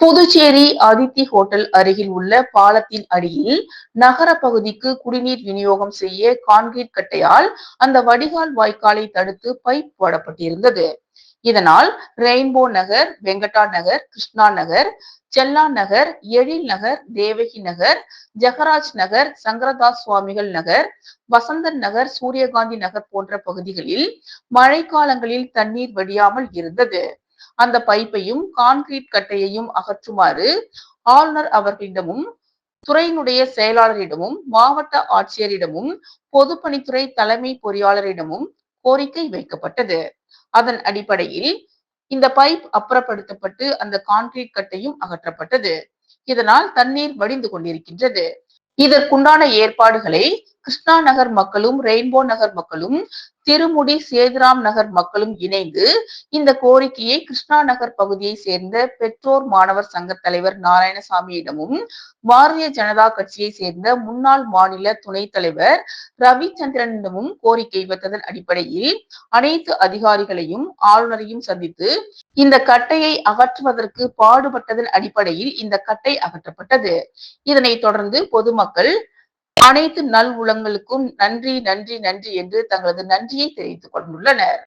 Puducherry Aditi hotel அருகில் உள்ள பாலத்தின் அடியில் நகர பகுதிக்கு குடிநீர் விநியோகம் செய்ய கான்கிரீட் கட்டையால் அந்த வடிகால் வாய்க்காலை தடுத்து பைப் போடப்பட்டிருந்தது. இதனால் ரெயின்போ நகர், வெங்கடா நகர், கிருஷ்ணா நகர், செல்லா நகர், எழில் நகர், தேவகி நகர், ஜெகராஜ் நகர், சங்கரதாஸ் சுவாமிகள் நகர், வசந்தன் நகர், சூரியகாந்தி நகர் போன்ற பகுதிகளில் மழைக்காலங்களில் தண்ணீர் வடியாமல் இருந்தது. அந்த பைப்பையும் கான்கிரீட் கட்டையையும் அகற்றுமாறு ஆளுநர் அவர்களிடமும், துறையினுடைய செயலாளரிடமும், மாவட்ட ஆட்சியரிடமும், பொதுப்பணித்துறை தலைமை பொறியாளரிடமும் கோரிக்கை வைக்கப்பட்டது. அதன் அடிப்படையில் இந்த பைப் அப்புறப்படுத்தப்பட்டு அந்த கான்கிரீட் கட்டையும் அகற்றப்பட்டது. இதனால் தண்ணீர் வடிந்து கொண்டிருக்கின்றது. இதற்குண்டான ஏற்பாடுகளை கிருஷ்ணா நகர் மக்களும், ரெயின்போ நகர் மக்களும், திருமுடி சேதுராம் நகர் மக்களும் இணைந்து இந்த கோரிக்கையை கிருஷ்ணா நகர் பகுதியை சேர்ந்த பெற்றோர் மாணவர் சங்க தலைவர் நாராயணசாமியிடமும், பாரதிய ஜனதா கட்சியை சேர்ந்த முன்னாள் மாநில துணைத் தலைவர் ரவிச்சந்திரனிடமும் கோரிக்கை வைத்ததன் அடிப்படையில் அனைத்து அதிகாரிகளையும் ஆளுநரையும் சந்தித்து இந்த கட்டையை அகற்றுவதற்கு பாடுபட்டதன் அடிப்படையில் இந்த கட்டை அகற்றப்பட்டது. இதனைத் தொடர்ந்து பொதுமக்கள் அனைத்து நல் உள்ளங்களுக்கும் நன்றி நன்றி நன்றி என்று தங்களது நன்றியை தெரிவித்துக் கொண்டுள்ளனர்.